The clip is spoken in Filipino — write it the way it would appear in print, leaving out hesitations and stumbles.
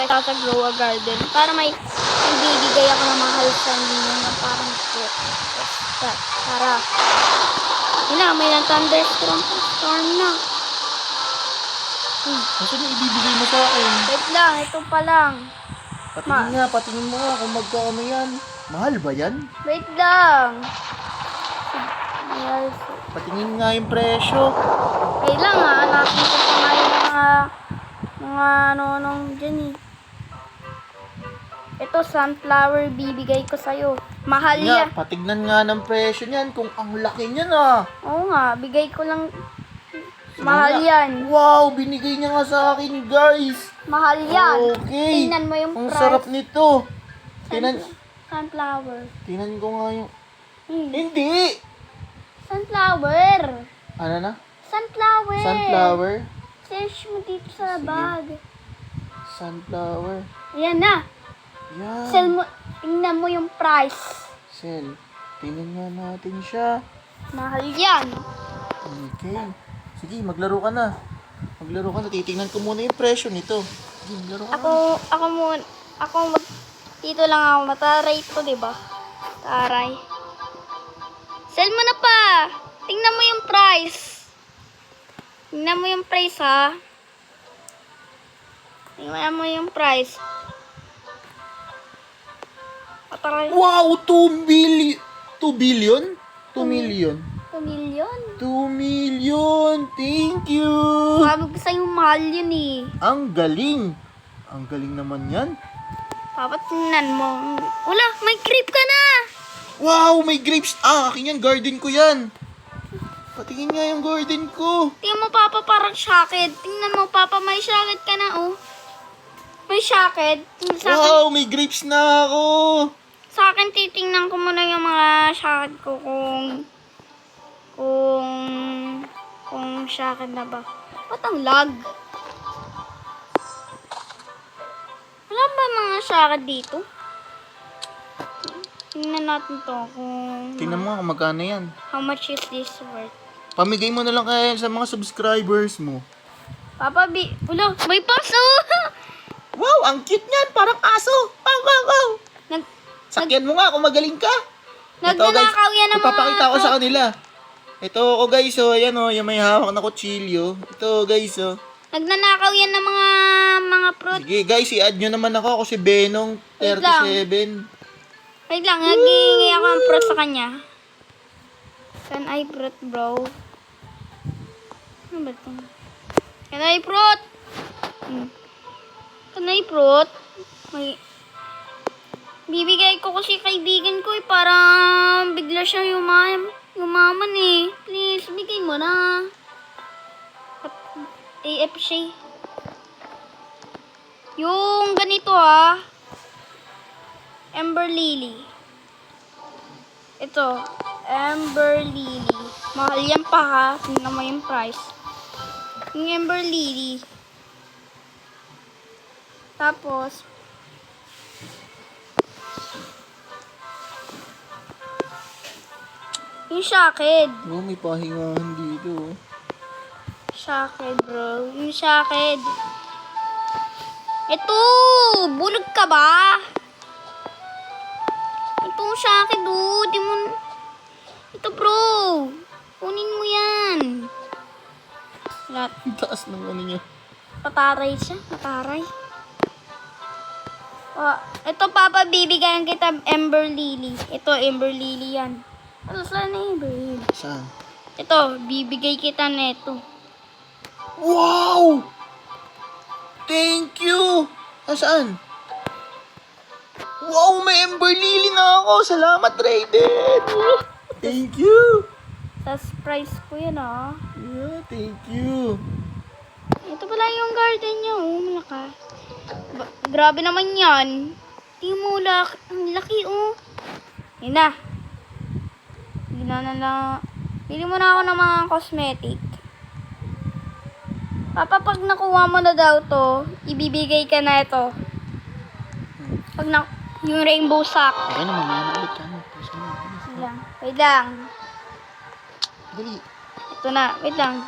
kaysa sa grow a garden. Para may bibigay ako ng mahal sa inyo na parang fruit. Para. Yun na, may thunderstorm na. Kasi na ibibigay mo sa akin. Wait lang, ito pa lang. Patingin mo nga kung magkano yan. Mahal ba yan? Wait lang. Yes. Patingin nga yung presyo. Wait lang ha, hanapin ko pa nga yung mga ano-anong dyan eh. Ito, sunflower bibigay ko sa'yo. Mahal yan. Nga, patignan nga ng presyo niyan kung ang laki niyan ah. Oo nga, bigay ko lang. Mahal yan. Wow, binigay niya nga sa akin guys. Mahal yan. Okay. Tingnan mo yung Ang price. sarap nito. Sunflower. Tingnan ko nga yung... Hmm. Hindi! Sunflower. Ano na? Sunflower. Sunflower? Search mo dito sa bag. Sunflower. Ayan na. Yan. Sell mo, tingnan mo yung price. Sell. Tingnan nga natin siya. Mahal yan. Okay. Sige, maglaro ka na. Maglaro ka na. Titingnan ko muna yung presyo nito. Sige, maglaro ka na. Dito lang ako, mataray ito, diba? Taray. Sell mo na pa. Tingnan mo yung price. Tingnan mo yung price, ha? Tingnan mo yung price. Mataray. Wow! 2 billion? 2 billion? 2 million? 2 million. 2 million! Thank you! Sabi ko sa'yo, mahal yun eh. Ang galing! Ang galing naman yan. Papa, tingnan mo. Wala, may creep ka na. Wow! May grapes! Ah, akin yan. Garden ko yan. Patingin nga yung garden ko. Tingnan mo, Papa, parang shaked. Tingnan mo, Papa, may shaked ka na, oh. May shaked. Wow! May grapes na ako! Sa akin, titingnan ko muna yung mga shaked ko kung shaked na ba. Ba't ang lag? Wala ba mga shaked dito? Tingnan natin to kung Tingnan mo nga kung magkano yan. how much is this worth. Pamigay mo na lang kaya sa mga subscribers mo. Papa, wala, may paso! Wow! Ang cute niyan! Parang aso! Wow! Wow! Wow! Sakyan mo nga kung magaling ka. Nagnanakaw yan ng mga... Papakita ko sa kanila. Ito ako guys, oh. Ayan oh, yung may hawak na kutsilyo. Ito guys, oh. Nagnanakaw yan ng mga fruit. Sige guys, i-add nyo naman ako si Benong 37. Wait lang, nag-iingay ako ng fruit sa kanya. Can I fruit, bro? Ano ba ito? Can I fruit? Can I fruit? May... Bibigay ko kasi kaibigan ko eh, para bigla siya yumaman eh. Please, bigay mo na. AF siya. Yung ganito ah. Ember Lily. Ito. Ember Lily. Mahal yan pa ha. Tingnan mo yung price. Yung Ember Lily. Tapos, yung shaked. Oh, may pahingahan dito. Oh. Shaked, bro. Yung shaked. Ito! Bulog ka ba? Ito, shaked, oh. Di mo... Ito, bro. Kunin mo yan. Lahat. Ang taas ng ano niya. Pataray siya. Pataray. Ito, Papa, bibigyan kita Ember Lily. Ito, Ember Lily yan. Ano saan na Ember Lily? Saan? Ito, bibigay kita neto. Wow! Thank you! Saan? Wow, may Ember Lily na ako! Salamat, Raiden! Thank you! Sa price ko yan, ah. Yeah, thank you! Ito pala yung garden niya, oh. Malaka. Grabe naman yan. Tingnan mo, ang laki, oh. Yun na. Bili mo na ako ng mga cosmetic. Papa, pag nakuha mo na daw to, ibibigay ka na ito. Pag yung rainbow sack. Okay na, mamaya ulit ka. Wait lang. Dali. Ito na, wait lang.